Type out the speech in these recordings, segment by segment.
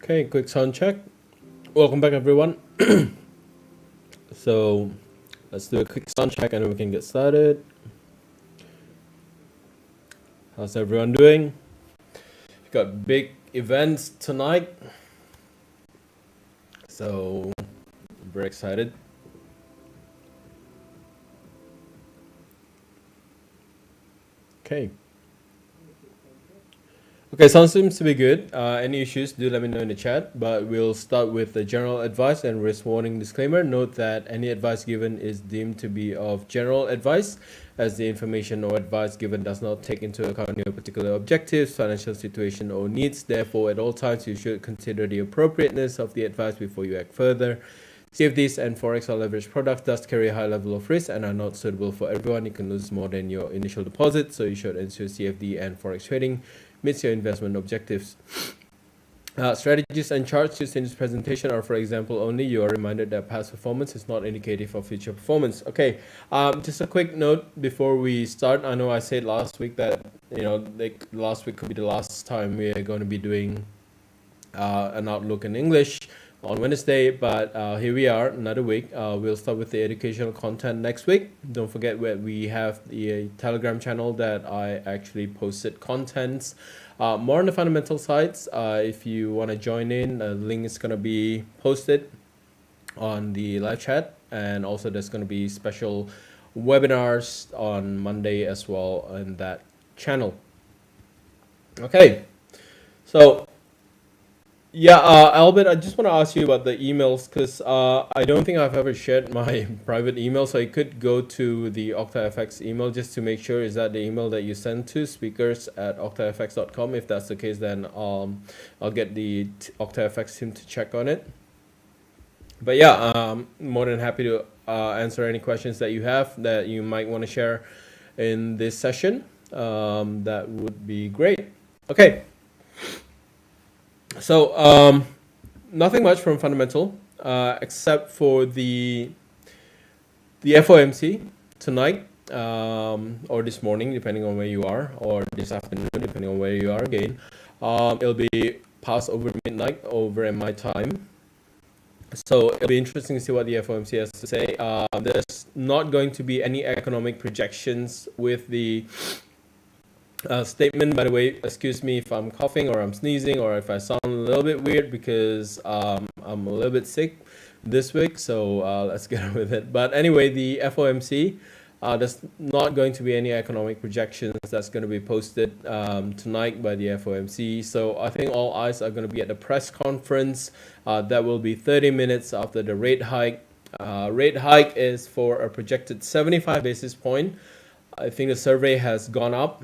Okay, quick sound check. Welcome back, everyone. So let's do a quick sound check and then we can get started. How's everyone doing? We've got big events tonight, so I'm very excited. Okay. Okay, sound seems to be good. Any issues, do let me know in the chat. But we'll start with the general advice and risk warning disclaimer. Note that any advice given is deemed to be of general advice, as the information or advice given does not take into account your particular objectives, financial situation, or needs. Therefore, at all times, you should consider the appropriateness of the advice before you act further. CFDs and Forex or leverage products does carry a high level of risk and are not suitable for everyone. You can lose more than your initial deposit, so you should ensure CFD and Forex trading meets your investment objectives. Strategies and charts used in this presentation are for example only. You are reminded that past performance is not indicative of future performance. Okay, just a quick note before we start. I know I said last week that last week could be the last time we are going to be doing an outlook in English on Wednesday, but here we are, another week. We'll start with the educational content next week. Don't forget where we have the Telegram channel that I actually posted contents more on the fundamental sides. If you want to join in, the link is going to be posted on the live chat, and also there's going to be special webinars on Monday as well on that channel. Okay, so yeah, Albert, I just want to ask you about the emails because I don't think I've ever shared my private email. So I could go to the OctaFX email just to make sure is that the email that you send to speakers@octafx.com. If that's the case, then I'll get the OctaFX team to check on it. But yeah, more than happy to answer any questions that you have that you might want to share in this session. That would be great. Okay. So nothing much from fundamental except for the FOMC tonight or this morning, depending on where you are, or this afternoon, depending on where you are again. It'll be past over midnight over in my time. So it'll be interesting to see what the FOMC has to say. There's not going to be any economic projections with the statement. By the way, excuse me if I'm coughing or I'm sneezing or if I sound a little bit weird because I'm a little bit sick this week, so let's get on with it. But anyway, the FOMC, there's not going to be any economic projections that's going to be posted tonight by the FOMC. So I think all eyes are going to be at the press conference. That will be 30 minutes after the rate hike. Rate hike is for a projected 75 basis point. I think the survey has gone up.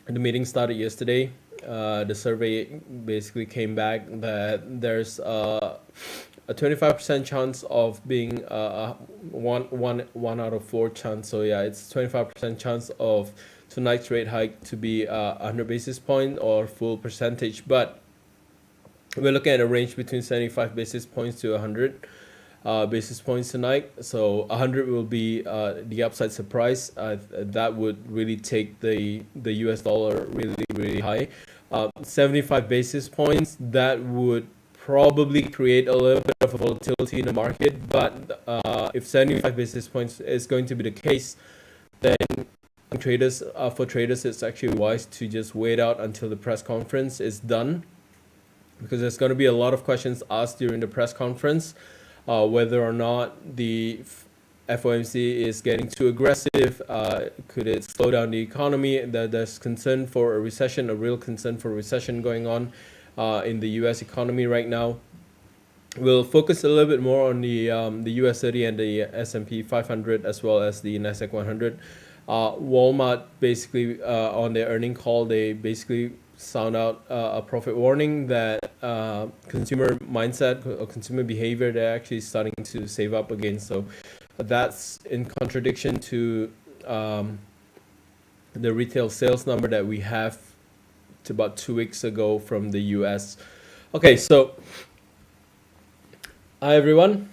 The meeting started yesterday. The survey basically came back that there's a 25% chance of being one out of 4 chance. So yeah, it's 25% chance of tonight's rate hike to be 100 basis point or full percentage. But we're looking at a range between 75 basis points to 100 basis points tonight. So 100 will be the upside surprise. That would really take the US dollar really high. 75 basis points, that would probably create a little bit of volatility in the market. But if 75 basis points is going to be the case, then traders for traders it's actually wise to just wait out until the press conference is done, because there's going to be a lot of questions asked during the press conference. Whether or not the FOMC is getting too aggressive, could it slow down the economy? There's concern for a recession, a real concern for a recession going on in the U.S. economy right now. We'll focus a little bit more on the US 30 and the S&P 500 as well as the Nasdaq 100. Walmart basically on their earning call, they basically sound out a profit warning that consumer mindset or consumer behavior, they're actually starting to save up again. So that's in contradiction to the retail sales number that we have to about 2 weeks ago from the US. Okay, so hi everyone.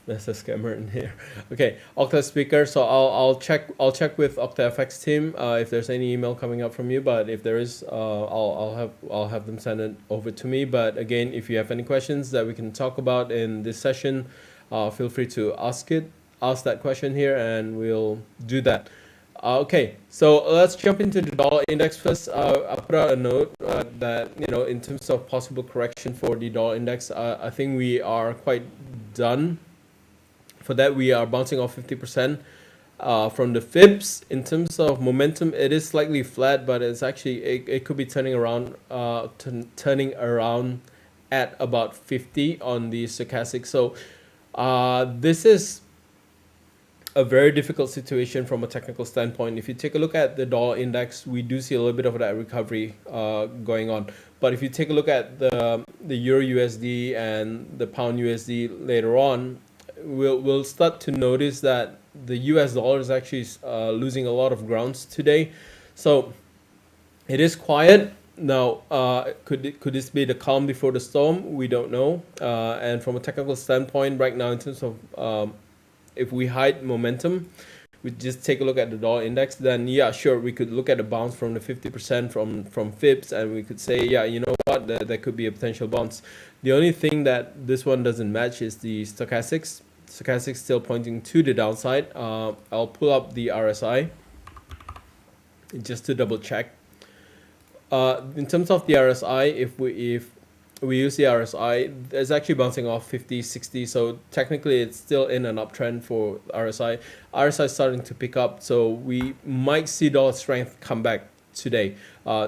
There's a scammer in here. Okay, Octa speaker. So I'll check with Octa FX team if there's any email coming up from you. But if there is, I'll have them send it over to me. But again, if you have any questions that we can talk about in this session, feel free to ask that question here, and we'll do that. Okay, so let's jump into the dollar index first. I put out a note that in terms of possible correction for the dollar index, I think we are quite done. For that, we are bouncing off 50% from the fibs. In terms of momentum, it is slightly flat, but it's actually it could be turning around at about 50 on the stochastic. So this is a very difficult situation from a technical standpoint. If you take a look at the dollar index, we do see a little bit of that recovery going on. But if you take a look at the Euro USD and the Pound USD later on, we'll start to notice that the US dollar is actually losing a lot of grounds today. So it is quiet. Now, could this be the calm before the storm? We don't know. And from a technical standpoint, right now, in terms of if we hide momentum, we just take a look at the dollar index, then yeah, sure, we could look at a bounce from the 50% from fibs, and we could say, yeah, you know what, there could be a potential bounce. The only thing that this one doesn't match is the stochastics. Stochastics still pointing to the downside. I'll pull up the RSI just to double check. In terms of the RSI, if we use the RSI, it's actually bouncing off 50, 60. So technically, it's still in an uptrend for RSI. RSI is starting to pick up, so we might see dollar strength come back today,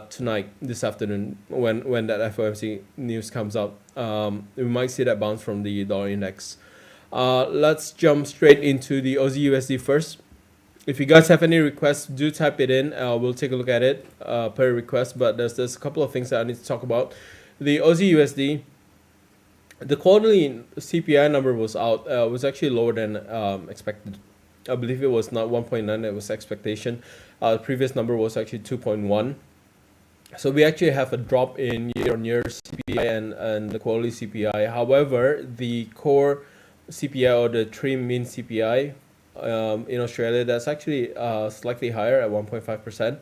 tonight, this afternoon, when that FOMC news comes out. We might see that bounce from the dollar index. Let's jump straight into the Aussie USD first. If you guys have any requests, do type it in. We'll take a look at it per request. But there's a couple of things that I need to talk about. The Aussie USD, the quarterly CPI number was out. Was actually lower than expected. I believe it was not 1.9. That was expectation. The previous number was actually 2.1. So we actually have a drop in year-on-year CPI and the quarterly CPI. However, the core CPI or the trim mean CPI in Australia, that's actually slightly higher at 1.5%.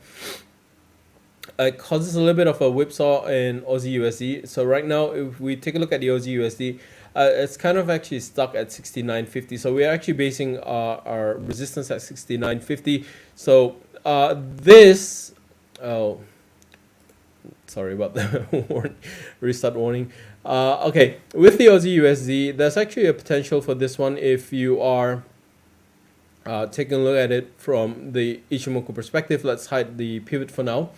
It causes a little bit of a whipsaw in Aussie USD. So right now, if we take a look at the Aussie USD, it's kind of actually stuck at 69.50. So we're actually basing our resistance at 69.50. So sorry about the restart warning. Okay, with the Aussie USD, there's actually a potential for this one if you are taking a look at it from the Ichimoku perspective. Let's hide the pivot for now.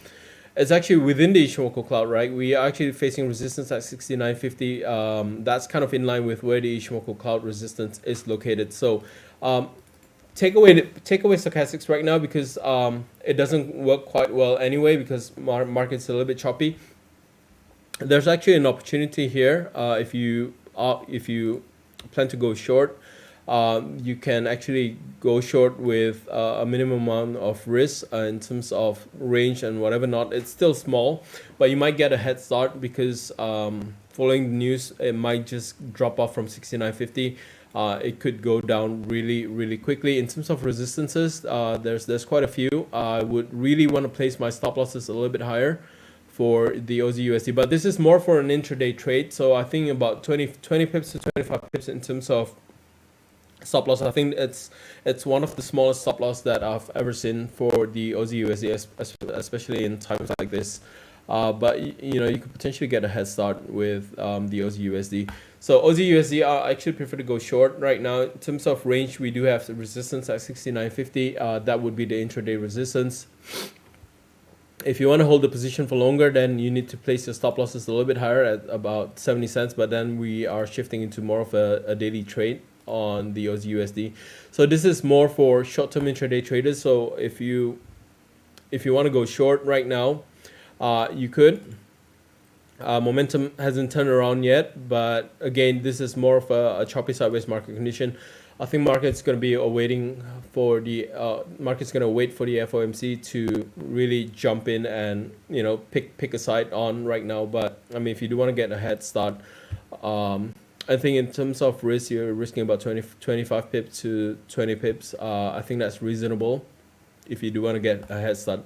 It's actually within the Ichimoku cloud, right? We are actually facing resistance at 69.50. That's kind of in line with where the Ichimoku cloud resistance is located. So take away stochastics right now because it doesn't work quite well anyway because market's a little bit choppy. There's actually an opportunity here if you plan to go short. You can actually go short with a minimum amount of risk in terms of range and whatever not. It's still small, but you might get a head start because following the news, it might just drop off from 69.50. It could go down really, really quickly. In terms of resistances, there's quite a few. I would really want to place my stop losses a little bit higher for the Aussie USD, but this is more for an intraday trade. So I think about 20 pips to 25 pips in terms of stop loss. I think it's one of the smallest stop loss that I've ever seen for the Aussie USD, especially in times like this. But you could potentially get a head start with the Aussie USD. So Aussie USD, I actually prefer to go short right now. In terms of range, we do have the resistance at 69.50. That would be the intraday resistance. If you want to hold the position for longer, then you need to place your stop losses a little bit higher at about 70 cents. But then we are shifting into more of a daily trade on the Aussie USD. So this is more for short-term intraday traders. So if you want to go short right now, you could. Momentum hasn't turned around yet, but again, this is more of a choppy sideways market condition. I think market's going to be waiting for the wait for the FOMC to really jump in and pick a side on right now. But I mean, if you do want to get a head start, I think in terms of risk, you're risking about 25 pips to 20 pips. I think that's reasonable if you do want to get a head start.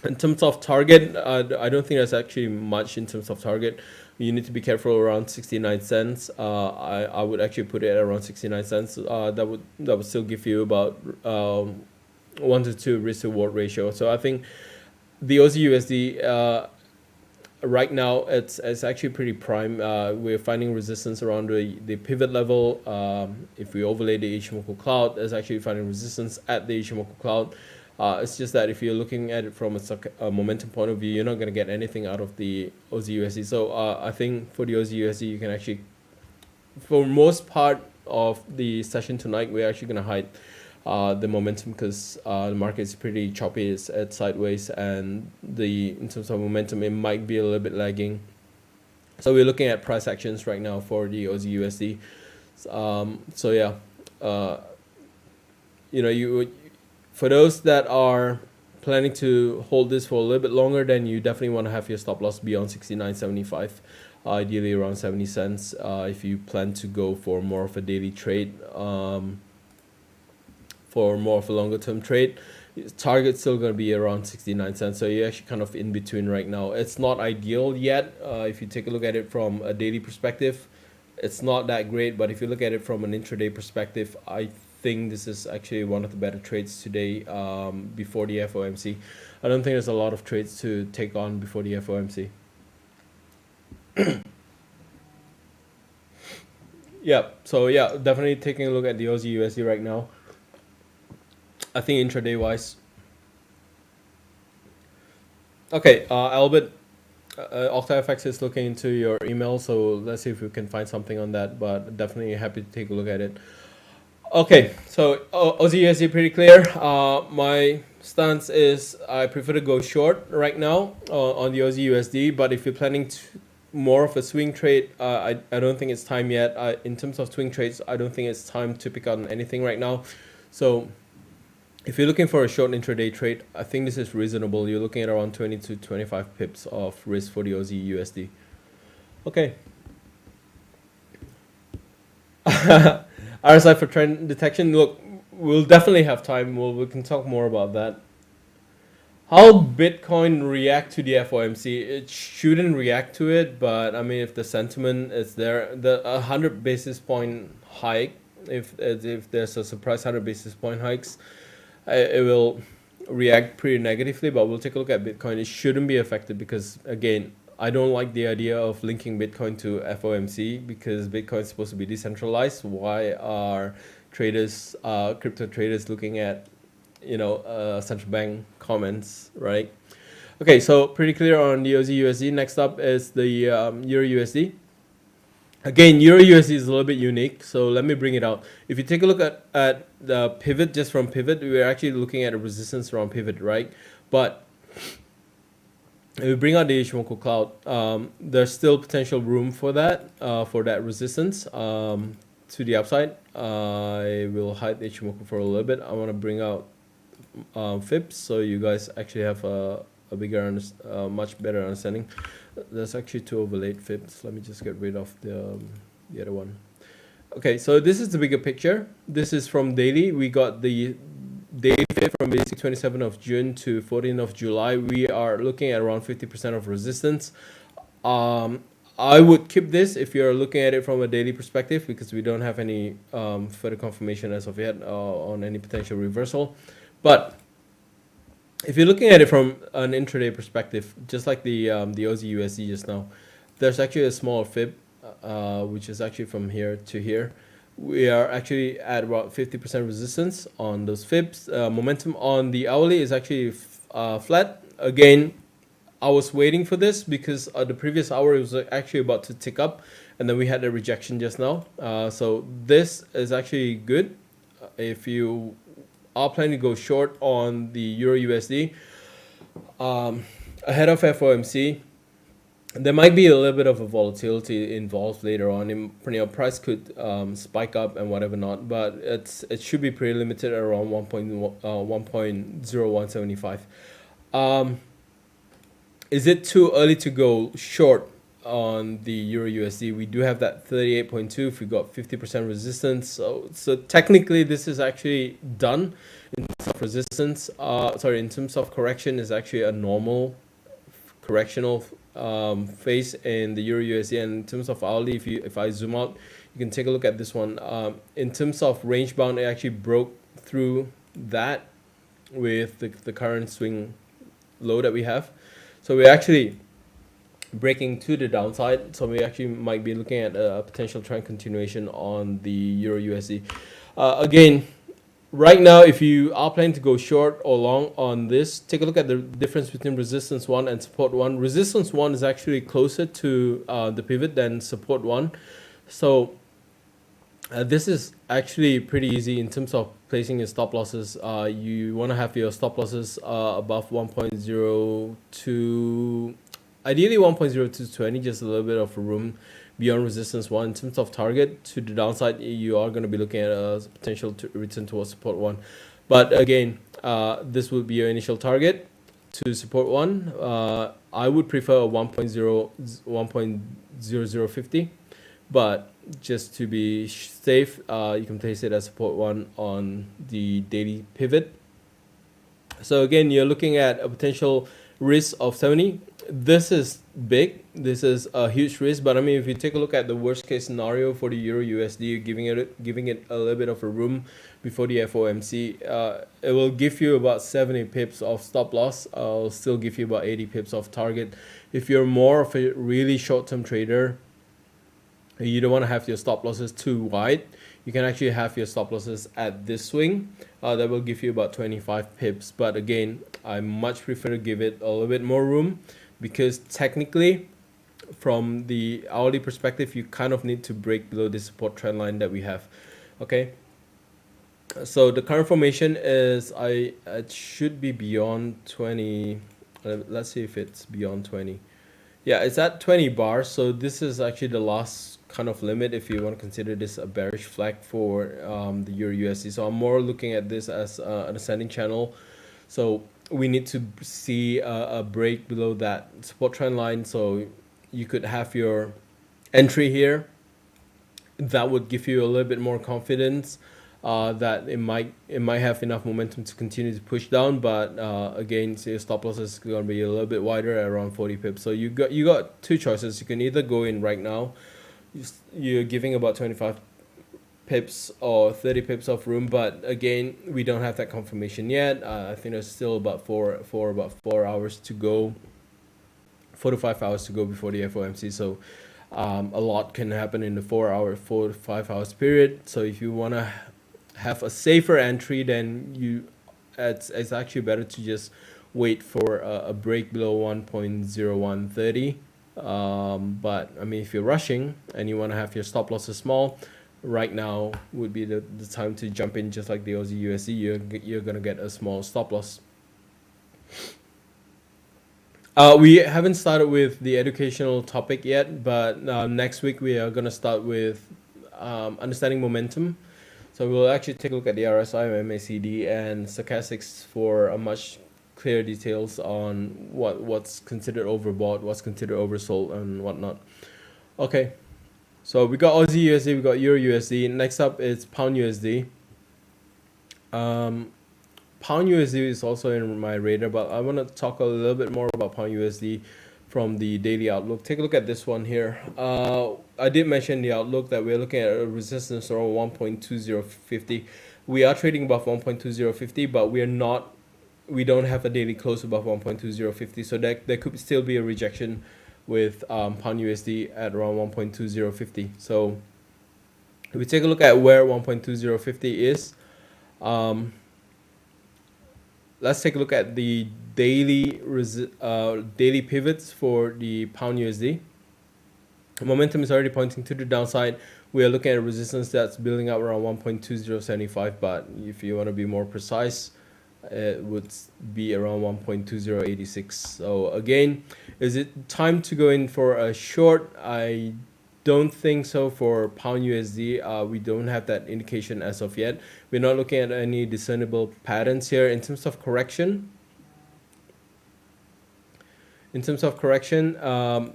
In terms of target, I don't think there's actually much in terms of target. You need to be careful around 69 cents. I would actually put it at around 69 cents. That would still give you about 1 to 2 risk reward ratio. So I think the Aussie USD right now it's actually pretty prime. We're finding resistance around the pivot level. If we overlay the Ichimoku cloud, there's actually finding resistance at the Ichimoku cloud. It's just that if you're looking at it from a momentum point of view, you're not going to get anything out of the Aussie USD. So I think for the Aussie USD, you can actually, for most part of the session tonight, we're actually going to hide the momentum because the market is pretty choppy. It's at sideways, and in terms of momentum, it might be a little bit lagging. So we're looking at price actions right now for the Aussie USD. So yeah, for those that are planning to hold this for a little bit longer, then you definitely want to have your stop loss beyond 69.75, ideally around 70 cents. If you plan to go for more of a daily trade, for more of a longer term trade, target's still going to be around 69 cents. So you're actually kind of in between right now. It's not ideal yet. If you take a look at it from a daily perspective, it's not that great. But if you look at it from an intraday perspective, I think this is actually one of the better trades today before the FOMC. I don't think there's a lot of trades to take on before the FOMC. Yeah, so yeah, definitely taking a look at the Aussie USD right now. I think intraday wise. Okay, Albert, Octa FX is looking into your email, so let's see if we can find something on that, but definitely happy to take a look at it. Okay, so Aussie USD pretty clear. My stance is I prefer to go short right now on the Aussie USD, but if you're planning to more of a swing trade, I don't think it's time yet. In terms of swing trades, I don't think it's time to pick on anything right now. So if you're looking for a short intraday trade, I think this is reasonable. You're looking at around 20 to 25 pips of risk for the Aussie USD. Okay. RSI for trend detection. Look, we'll definitely have time. We can talk more about that. How Bitcoin react to the FOMC? It shouldn't react to it, but I mean, if the sentiment is there, the 100 basis point hike, if there's a surprise 100 basis point hikes, it will react pretty negatively. But we'll take a look at Bitcoin. It shouldn't be affected because, again, I don't like the idea of linking Bitcoin to FOMC because Bitcoin is supposed to be decentralized. Why are traders, crypto traders, looking at central bank comments, right? Okay, so pretty clear on the Aussie USD. Next up is the Euro USD. Again, Euro USD is a little bit unique, so let me bring it out. If you take a look at the pivot, just from pivot, we're actually looking at a resistance around pivot, right? But if we bring out the Ichimoku cloud, there's still potential room for that resistance to the upside. I will hide the Ichimoku for a little bit. I want to bring out Fibs so you guys actually have a bigger, much better understanding. There's actually 2 overlaid Fibs. Let me just get rid of the other one. Okay, so this is the bigger picture. This is from daily. We got the daily Fib from basic 27th of June to 14th of July. We are looking at around 50% of resistance. I would keep this if you're looking at it from a daily perspective because we don't have any further confirmation as of yet on any potential reversal. But if you're looking at it from an intraday perspective, just like the Aussie USD just now, there's actually a small fib, which is actually from here to here. We are actually at about 50% resistance on those fibs. Momentum on the hourly is actually flat. Again, I was waiting for this because the previous hour it was actually about to tick up, and then we had a rejection just now. So this is actually good. If you are planning to go short on the Euro USD ahead of FOMC, there might be a little bit of a volatility involved later on. Price could spike up and whatever not, but it should be pretty limited at around 1.0175. Is it too early to go short on the Euro USD, we do have that 38.2. If we got 50% resistance, so technically this is actually done in terms of resistance. In terms of correction, is actually a normal correctional phase in the Euro USD. And in terms of hourly, if I zoom out, you can take a look at this one. In terms of range bound, it actually broke through that with the current swing low that we have. So we're actually breaking to the downside. So we actually might be looking at a potential trend continuation on the Euro USD. Again, right now, if you are planning to go short or long on this, take a look at the difference between resistance 1 and support 1. Resistance 1 is actually closer to the pivot than support 1. So this is actually pretty easy in terms of placing your stop losses. You want to have your stop losses above 1.02, ideally 1.0220, just a little bit of room beyond resistance 1. In terms of target to the downside, you are going to be looking at a potential to return towards support 1. But again, this would be your initial target to support 1. I would prefer a 1.0050, but just to be safe, you can place it as support 1 on the daily pivot. So again, you're looking at a potential risk of 70. This is big. This is a huge risk. But I mean, if you take a look at the worst case scenario for the Euro USD, giving it a little bit of a room before the FOMC, it will give you about 70 pips of stop loss. I'll still give you about 80 pips of target. If you're more of a really short-term trader, you don't want to have your stop losses too wide. You can actually have your stop losses at this swing. That will give you about 25 pips. But again, I much prefer to give it a little bit more room, because technically, from the hourly perspective, you kind of need to break below the support trend line that we have. Okay. So the current formation is it should be beyond 20. Let's see if it's beyond 20. Yeah, it's at 20 bars. So this is actually the last kind of limit if you want to consider this a bearish flag for the Euro USD. So I'm more looking at this as an ascending channel. So we need to see a break below that support trend line. So you could have your entry here. That would give you a little bit more confidence that it might have enough momentum to continue to push down. But again, so your stop loss is going to be a little bit wider at around 40 pips. So you got two choices. You can either go in right now. You're giving about 25 pips or 30 pips of room, but again, we don't have that confirmation yet. I think there's still about about 4 hours to go, 4 to 5 hours to go before the FOMC. So a lot can happen in the 4 to 5 hours period. So if you want to have a safer entry, then it's actually better to just wait for a break below 1.0130. But I mean, if you're rushing and you want to have your stop losses small, right now would be the time to jump in. Just like the Aussie USD, you're gonna get a small stop loss. We haven't started with the educational topic yet, but next week we are gonna start with understanding momentum. So we'll actually take a look at the RSI, MACD, and stochastics for a much clear details on what's considered overbought, what's considered oversold, and whatnot. Okay, so we got Aussie USD, we got Euro USD. Next up is Pound USD. Pound USD is also in my radar, but I want to talk a little bit more about Pound USD from the daily outlook. Take a look at this one here. I did mention the outlook that we're looking at a resistance around 1.2050. We are trading above 1.2050, but we don't have a daily close above 1.2050, so there could still be a rejection with Pound USD at around 1.2050. So if we take a look at where 1.2050 is, let's take a look at the daily pivots for the Pound USD. Momentum is already pointing to the downside. We are looking at a resistance that's building up around 1.2075, but if you want to be more precise, it would be around 1.2086. So again, is it time to go in for a short? I don't think so for Pound USD. We don't have that indication as of yet. We're not looking at any discernible patterns here in terms of correction. In terms of correction,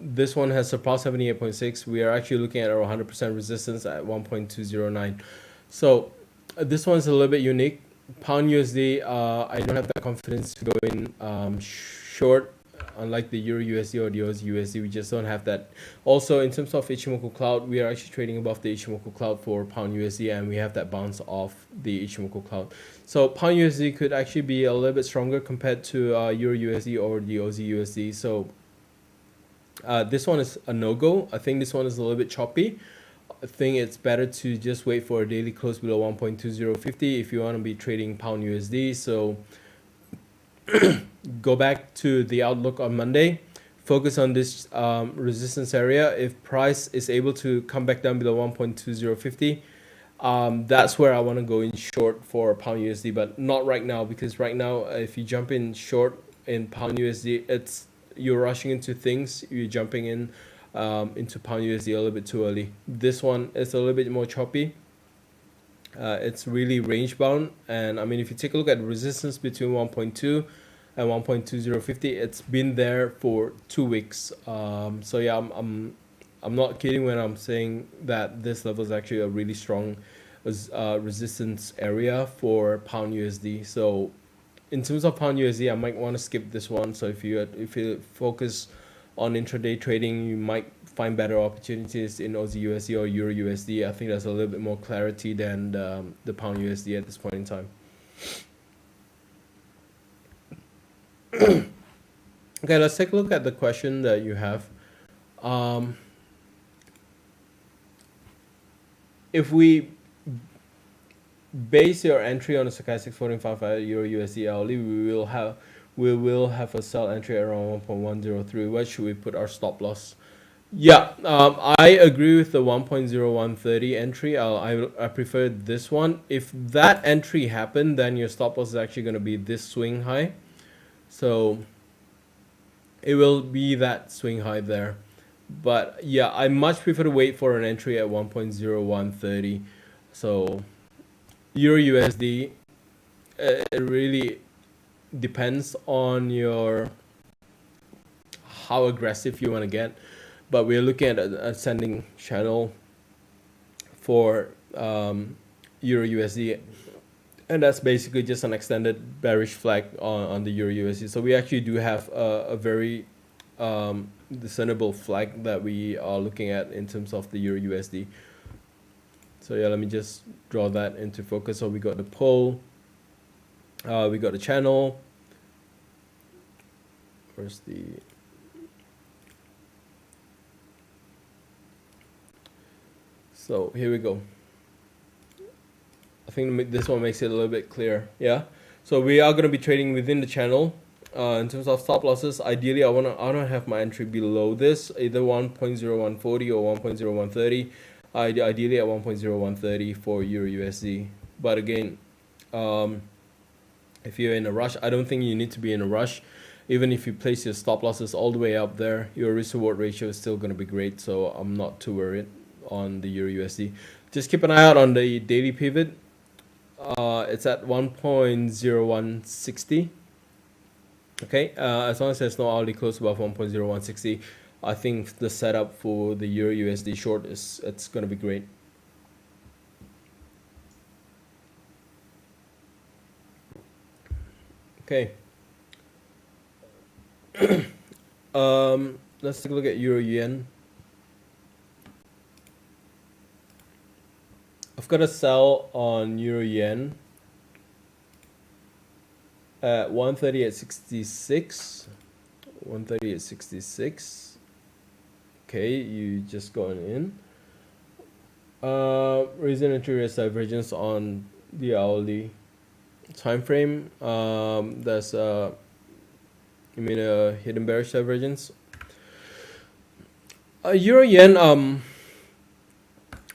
this one has surpassed 78.6. We are actually looking at our 100% resistance at 1.209. So this one's a little bit unique. Pound USD, I don't have the confidence to go in short, unlike the Euro USD or the Aussie USD. We just don't have that. Also, in terms of Ichimoku cloud, we are actually trading above the Ichimoku cloud for Pound USD, and we have that bounce off the Ichimoku cloud. So Pound USD could actually be a little bit stronger compared to Euro USD or the Aussie USD. So this one is a no-go. I think this one is a little bit choppy. I think it's better to just wait for a daily close below 1.2050 if you want to be trading Pound USD. So go back to the outlook on Monday. Focus on this resistance area. If price is able to come back down below 1.2050, that's where I want to go in short for Pound USD, but not right now, because right now if you jump in short in Pound USD, you're rushing into things. You're jumping in into Pound USD a little bit too early. This one is a little bit more choppy. It's really range bound, and I mean, if you take a look at resistance between 1.2 and 1.2050, it's been there for 2 weeks. So yeah, I'm not kidding when I'm saying that this level is actually a really strong resistance area for Pound USD. So in terms of Pound USD, I might want to skip this one. So if you focus on intraday trading, you might find better opportunities in Aussie USD or Euro USD. I think there's a little bit more clarity than the Pound USD at this point in time. Okay, let's take a look at the question that you have. If we base your entry on a stochastic floating 55 Euro USD hourly, we will have a sell entry around 1.103. Where should we put our stop loss? Yeah, I agree with the 1.0130 entry. I prefer this one. If that entry happened, then your stop loss is actually going to be this swing high. So it will be that swing high there. But yeah, I much prefer to wait for an entry at 1.0130. So Euro USD, it really depends on how aggressive you want to get. But we're looking at an ascending channel for Euro USD, and that's basically just an extended bearish flag on the Euro USD. So we actually do have a very discernible flag that we are looking at in terms of the Euro USD. So yeah, let me just draw that into focus. So we got the pole, we got the channel. Where's the... So here we go. I think this one makes it a little bit clear. Yeah. So we are going to be trading within the channel. In terms of stop losses, ideally I want to have my entry below this, either 1.0140 or 1.0130. Ideally at 1.0130 for Euro USD. But again, if you're in a rush, I don't think you need to be in a rush. Even if you place your stop losses all the way up there, your risk reward ratio is still going to be great. So I'm not too worried on the Euro USD. Just keep an eye out on the daily pivot. It's at 1.0160. Okay, as long as there's no hourly close above 1.0160, I think the setup for the Euro USD short it's going to be great. Okay. Let's take a look at Euro Yen. I've got a sell on Euro Yen at 130.66. 130.66. Okay, you just gone in. Reason entry risk divergence on the hourly time frame. There's a hidden bearish divergence. Euro Yen.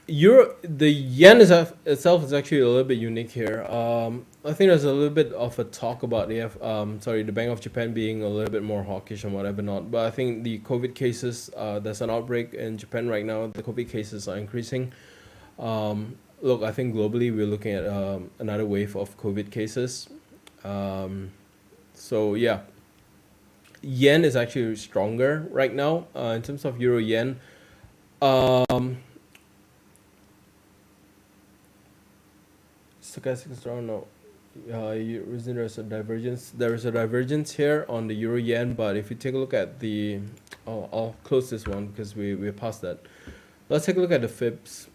The yen itself is actually a little bit unique here. I think there's a little bit of a talk about the Bank of Japan being a little bit more hawkish and whatever not. But I think the COVID cases, there's an outbreak in Japan right now. The COVID cases are increasing. Look, I think globally we're looking at another wave of COVID cases. So yeah, yen is actually stronger right now. In terms of euro yen, stochastic is strong. No, there's a divergence. There is a divergence here on the euro yen, but if you take a look at the, I'll close this one because we're past that. Let's take a look at the fibs.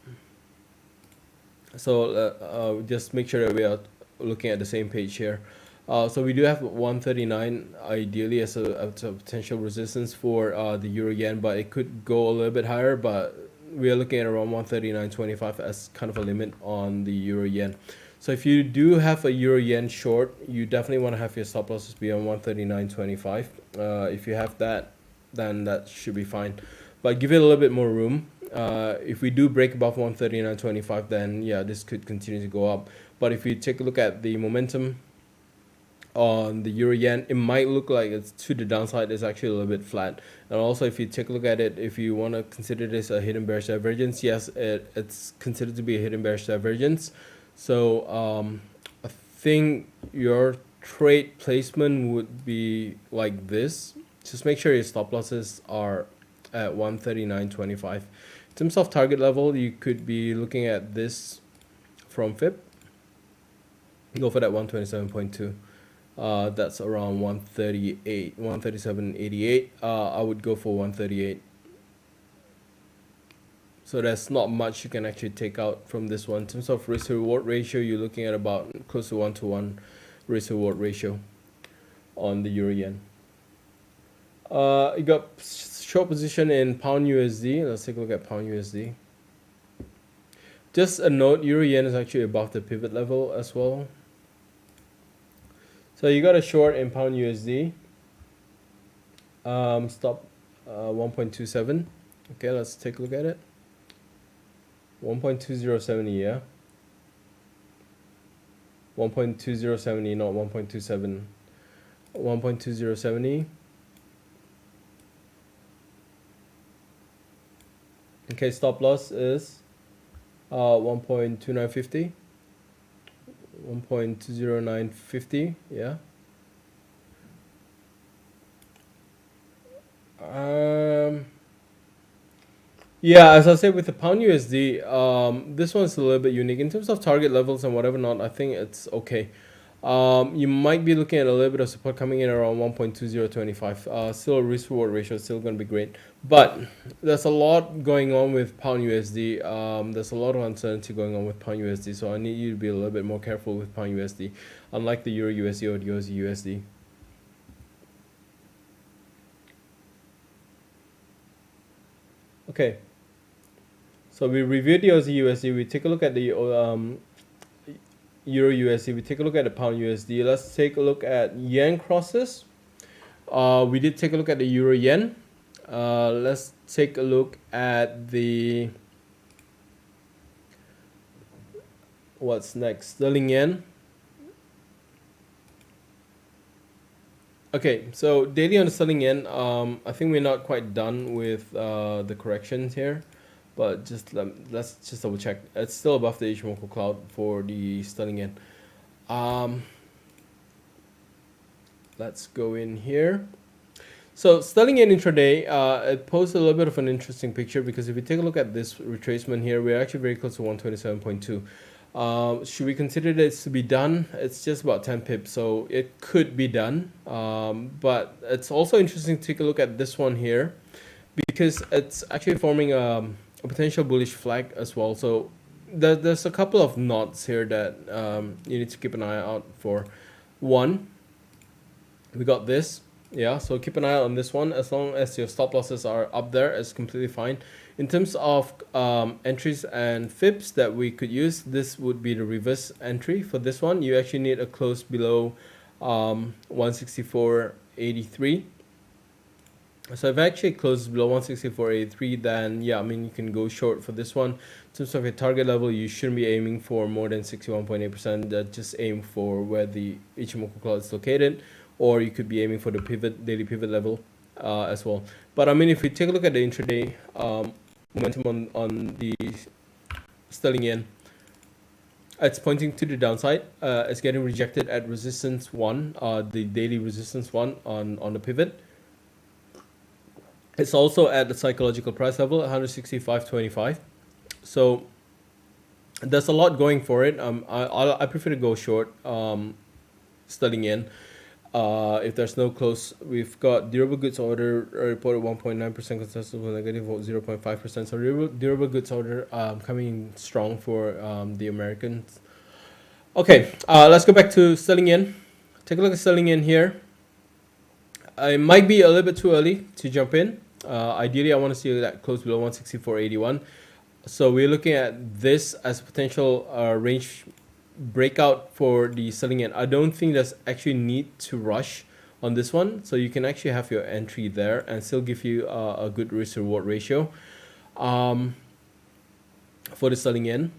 So just make sure that we are looking at the same page here. So we do have 139 ideally as a potential resistance for the euro yen, but it could go a little bit higher, but we are looking at around 139.25 as kind of a limit on the euro yen. So if you do have a euro yen short, you definitely want to have your stop losses be on 139.25. If you have that, then that should be fine, but give it a little bit more room. If we do break above 139.25, then yeah, this could continue to go up. But if you take a look at the momentum on the euro yen, it might look like it's to the downside. It's actually a little bit flat. And also, if you take a look at it, if you want to consider this a hidden bearish divergence, yes, it's considered to be a hidden bearish divergence. So I think your trade placement would be like this. Just make sure your stop losses are at 139.25. In terms of target level, you could be looking at this from FIB. Go for that 127.2. That's around 138, 137.88. I would go for 138. So there's not much you can actually take out from this one. In terms of risk reward ratio, you're looking at about close to 1-to-1 risk reward ratio on the euro yen. You got short position in pound USD. Let's take a look at pound USD. Just a note, euro yen is actually above the pivot level as well. So you got a short in pound USD. Stop 1.27. Okay, let's take a look at it. 1.2070, yeah. 1.2070, not 1.27. 1.2070. Okay, stop loss is 1.2950. 1.20950, yeah. Yeah, as I said with the pound USD, this one's a little bit unique in terms of target levels and whatever not. I think it's okay. You might be looking at a little bit of support coming in around 1.2025. Still a risk reward ratio is still going to be great, but there's a lot going on with pound USD. There's a lot of uncertainty going on with pound USD, so I need you to be a little bit more careful with pound USD, unlike the euro USD or the Aussie USD. Okay, so we reviewed the Aussie USD. We take a look at the Euro USD. We take a look at the pound USD. Let's take a look at yen crosses. We did take a look at the euro yen. Let's take a look at the, what's next, sterling yen. Okay, so daily on the sterling yen, I think we're not quite done with the corrections here, but let's just double check. It's still above the Ichimoku cloud for the sterling yen. Let's go in here. So sterling yen intraday, it posed a little bit of an interesting picture, because if you take a look at this retracement here, we're actually very close to 127.2. Should we consider this to be done? It's just about 10 pips, so it could be done. But it's also interesting to take a look at this one here, because it's actually forming a potential bullish flag as well. So there's a couple of knots here that you need to keep an eye out for. One, we got this. Yeah, so keep an eye out on this one. As long as your stop losses are up there, it's completely fine. In terms of entries and fibs that we could use, this would be the reverse entry for this one. You actually need a close below 164.83. So if it actually closes below 164.83, then yeah, I mean, you can go short for this one. In terms of your target level, you shouldn't be aiming for more than 61.8%. Just aim for where the Ichimoku cloud is located, or you could be aiming for the daily pivot level as well. But I mean, if we take a look at the intraday momentum on the sterling yen, it's pointing to the downside. It's getting rejected at resistance 1, the daily resistance 1 on the pivot. It's also at the psychological price level, 165.25. So there's a lot going for it. I prefer to go short, studying in. If there's no close, we've got durable goods order reported 1.9% consensus with negative 0.5%. So durable goods order coming in strong for the Americans. Okay, let's go back to selling in. Take a look at selling in here. It might be a little bit too early to jump in. Ideally, I want to see that close below 164.81. So we're looking at this as a potential range breakout for the selling in. I don't think there's actually need to rush on this one. So you can actually have your entry there and still give you a good risk reward ratio for the selling in.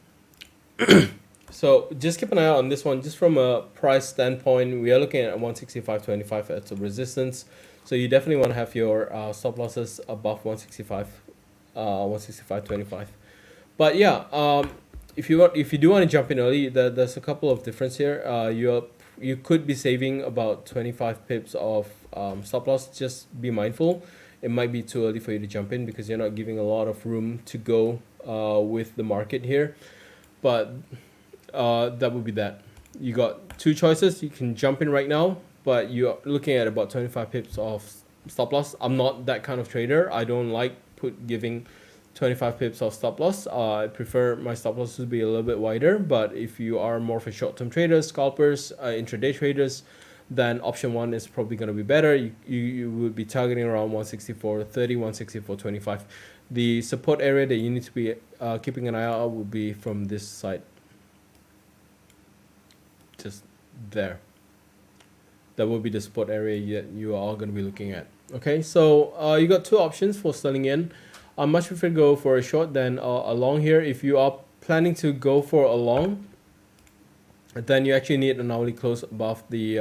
So just keep an eye out on this one. Just from a price standpoint, we are looking at 165.25 as a resistance. So you definitely want to have your stop losses above 165.25. But yeah, if you do want to jump in early, there's a couple of difference here. You could be saving about 25 pips of stop loss. Just be mindful. It might be too early for you to jump in because you're not giving a lot of room to go with the market here. But that would be that. You got two choices. You can jump in right now, but you're looking at about 25 pips of stop loss. I'm not that kind of trader. I don't like giving 25 pips of stop loss. I prefer my stop loss to be a little bit wider, but if you are more for short-term traders, scalpers, intraday traders, then option one is probably going to be better. You would be targeting around 164.30, 164.25. The support area that you need to be keeping an eye out will be from this side. Just there. That will be the support area that you are all going to be looking at. Okay, so you got two options for selling in. I much prefer to go for a short than a long here. If you are planning to go for a long, then you actually need an hourly close above the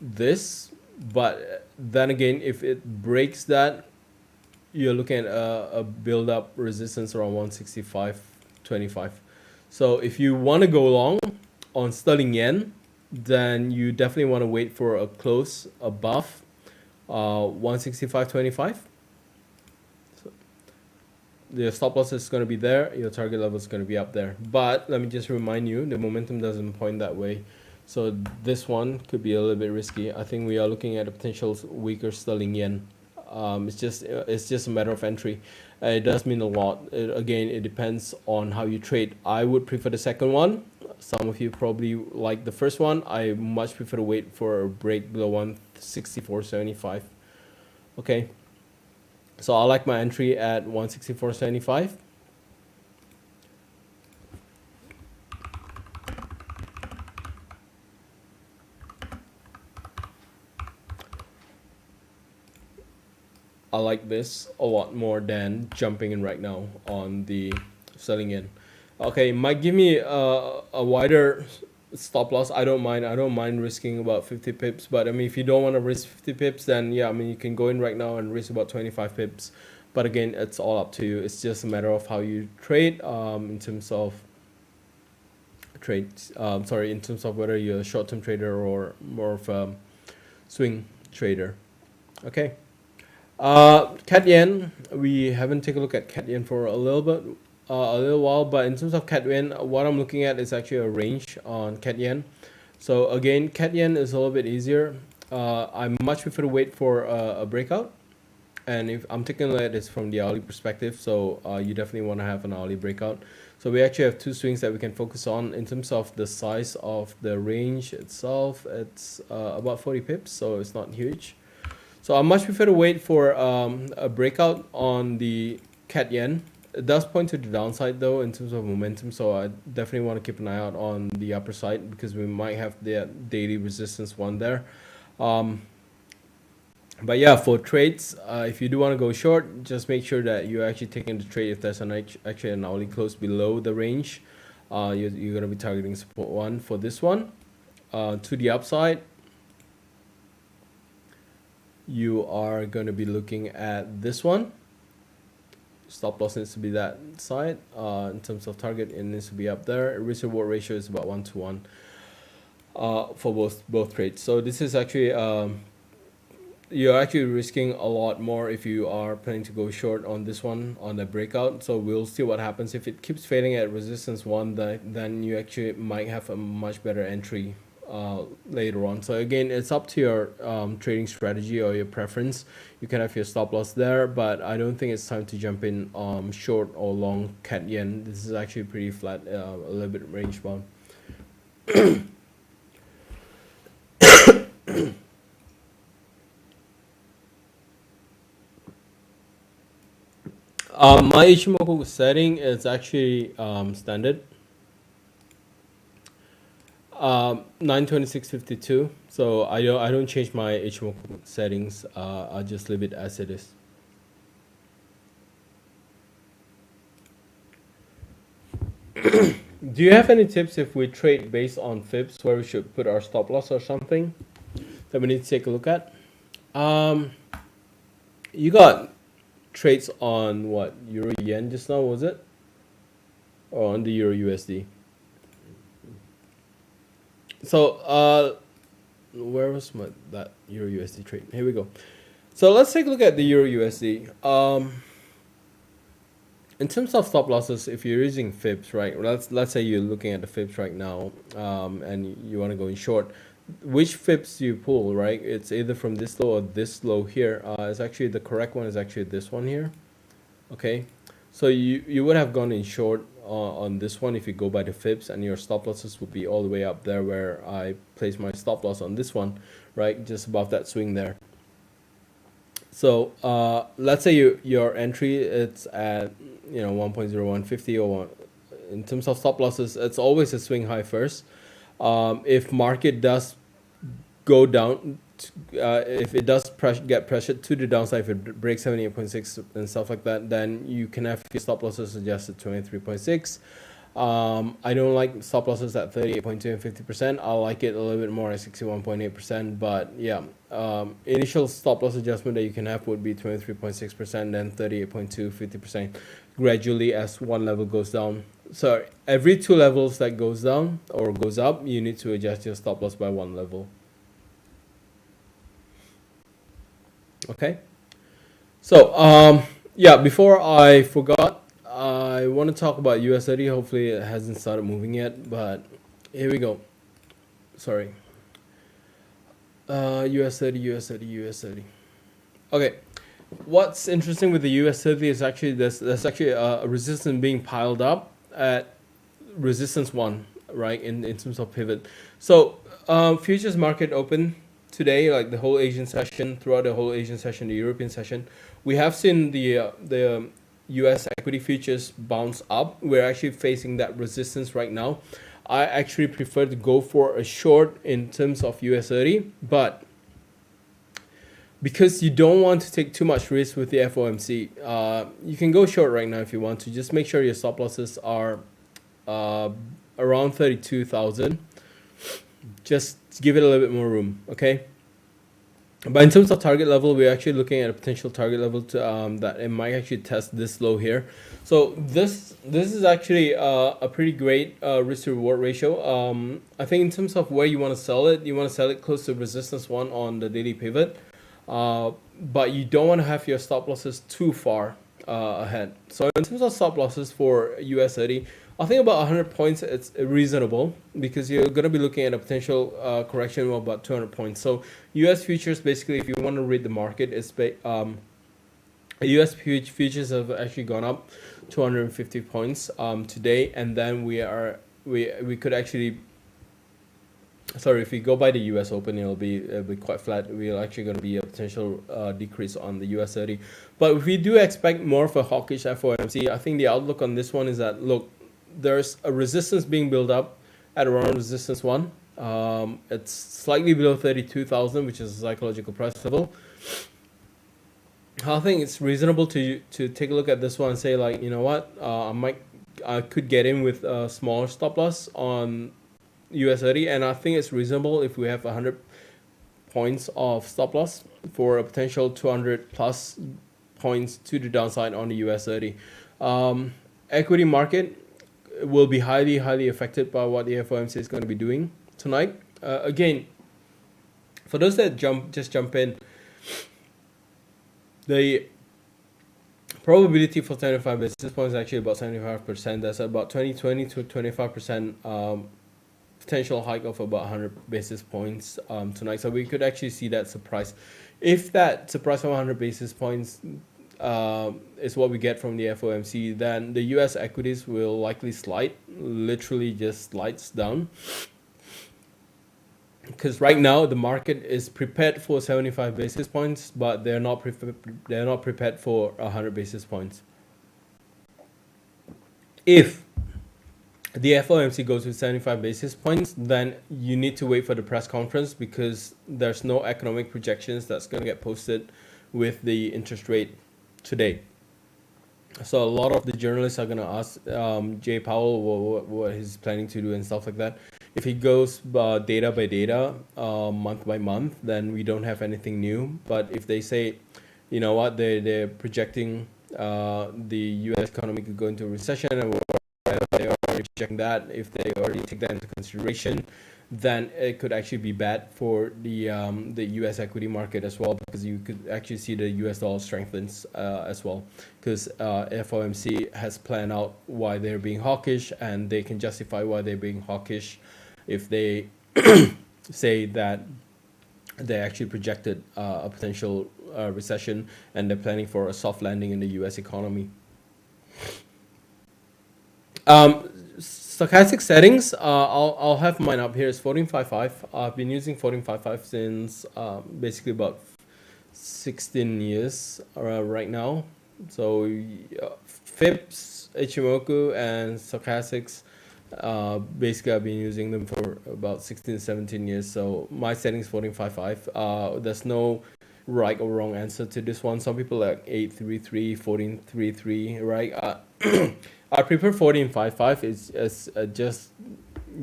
this. But then again, if it breaks that, you're looking at a build-up resistance around 165.25. So if you want to go long on sterling yen, then you definitely want to wait for a close above 165.25. So the stop loss is going to be there. Your target level is going to be up there. But let me just remind you, the momentum doesn't point that way. So this one could be a little bit risky. I think we are looking at a potential weaker sterling yen. It's just a matter of entry. It does mean a lot. Again, it depends on how you trade. I would prefer the second one. Some of you probably like the first one. I much prefer to wait for a break below 164.75. Okay. So I like my entry at 164.75. I like this a lot more than jumping in right now on the selling in. Okay, might give me a wider stop loss. I don't mind risking about 50 pips, but I mean, if you don't want to risk 50 pips, then yeah, I mean, you can go in right now and risk about 25 pips. But again, it's all up to you. It's just a matter of how you trade in terms of in terms of whether you're a short-term trader or more of a swing trader. Okay. CAD yen, we haven't taken a look at CAD yen for a little while, but in terms of CAD yen, what I'm looking at is actually a range on CAD yen. So again, CAD yen is a little bit easier. I much prefer to wait for a breakout, and if I'm taking a look at this from the hourly perspective, so you definitely want to have an hourly breakout. So we actually have two swings that we can focus on. In terms of the size of the range itself, it's about 40 pips, so it's not huge. So I much prefer to wait for a breakout on the CAD yen. It does point to the downside though in terms of momentum, so I definitely want to keep an eye out on the upper side because we might have the daily resistance one there. But yeah, for trades, if you do want to go short, just make sure that you're actually taking the trade if there's actually an hourly close below the range. You're going to be targeting support one for this one. To the upside, you are going to be looking at this one. Stop loss needs to be that side. In terms of target, it needs to be up there. Risk reward ratio is about 1-to-1 for both trades. So this is actually you're actually risking a lot more if you are planning to go short on this one on the breakout. So we'll see what happens. If it keeps failing at resistance 1, then you actually might have a much better entry later on. So again, it's up to your trading strategy or your preference. You can have your stop loss there, but I don't think it's time to jump in short or long cat yen. This is actually pretty flat, a little bit range bound. My Ichimoku setting is actually standard 926.52. So I don't change my Ichimoku settings. I'll just leave it as it is. Do you have any tips if we trade based on fibs where we should put our stop loss or something that we need to take a look at? You got trades on what, Euro Yen just now, was it? Or on the Euro USD? So where was that Euro USD trade? Here we go. So let's take a look at the Euro USD. In terms of stop losses, if you're using fibs, right? Let's say you're looking at the fibs right now, and you want to go in short. Which fibs do you pull, right? It's either from this low or this low here. It's actually the correct one is actually this one here. Okay, so you would have gone in short on this one if you go by the fibs, and your stop losses would be all the way up there where I place my stop loss on this one, right? Just above that swing there. So let's say your entry it's at 1.0150 or 1. In terms of stop losses, it's always a swing high first. If market does go down, if it does get pressured to the downside, if it breaks 78.6 and stuff like that, then you can have your stop losses adjusted to 23.6. I don't like stop losses at 38.2 and 50%. I like it a little bit more at 61.8%. But yeah, initial stop loss adjustment that you can have would be 23.6%, then 38.2, 50%, gradually as one level goes down. So every 2 levels that goes down or goes up, you need to adjust your stop loss by 1 level. Okay. So yeah, before I forgot, I want to talk about US30. Hopefully it hasn't started moving yet, but here we go. Sorry. US30. Okay. What's interesting with the US30 is actually there's actually a resistance being piled up at resistance 1, right, in terms of pivot. So futures market open today, like the whole Asian session, throughout the whole Asian session, the European session, we have seen the US equity futures bounce up. We're actually facing that resistance right now. I actually prefer to go for a short in terms of US30, but because you don't want to take too much risk with the FOMC, you can go short right now if you want to. Just make sure your stop losses are around 32,000. Just give it a little bit more room, okay? But in terms of target level, we're actually looking at a potential target level to that it might actually test this low here. So this is actually a pretty great risk to reward ratio. I think in terms of where you want to sell it close to resistance 1 on the daily pivot. But you don't want to have your stop losses too far ahead. So in terms of stop losses for US30, I think about 100 points it's reasonable, because you're going to be looking at a potential correction of about 200 points. So US futures, basically, if you want to read the market, it's US futures have actually gone up 250 points today, and then we could actually, sorry, if we go by the US Open, it'll be quite flat. We're actually going to be a potential decrease on the US30. But if we do expect more of a hawkish FOMC, I think the outlook on this one is that, look, there's a resistance being built up at around resistance 1. It's slightly below 32,000, which is a psychological price level. I think it's reasonable to take a look at this one and say, like, you know what, I could get in with a smaller stop loss on US30, and I think it's reasonable if we have 100 points of stop loss for a potential 200 plus points to the downside on the US30. Equity market will be highly affected by what the FOMC is going to be doing tonight. Again, for those that just jump in, The probability for 75 basis points is actually about 75%. That's about 20 to 25% potential hike of about 100 basis points tonight. So we could actually see that surprise. If that surprise of 100 basis points is what we get from the FOMC, then the US equities will likely slide, literally just slides down. Because right now the market is prepared for 75 basis points, but they're not prepared for 100 basis points. If the FOMC goes with 75 basis points, then you need to wait for the press conference, because there's no economic projections that's going to get posted with the interest rate today. So a lot of the journalists are going to ask Jay Powell what he's planning to do and stuff like that. If he goes data by data, month by month, then we don't have anything new. But if they say, you know what, they're projecting the U.S. economy could go into a recession, and they are projecting that, if they already take that into consideration, then it could actually be bad for the U.S. equity market as well, because you could actually see the U.S. dollar strengthens as well, because FOMC has planned out why they're being hawkish, and they can justify why they're being hawkish if they say that they actually projected a potential recession, and they're planning for a soft landing in the U.S. economy. Stochastic settings, I'll have mine up here. It's 1455. I've been using 1455 since basically about 16 years right now. So FIPS, Ichimoku, and stochastics, basically I've been using them for about 16, 17 years. So my settings 1455. There's no right or wrong answer to this one. Some people like 833, 1433, right? I prefer 1455. It's just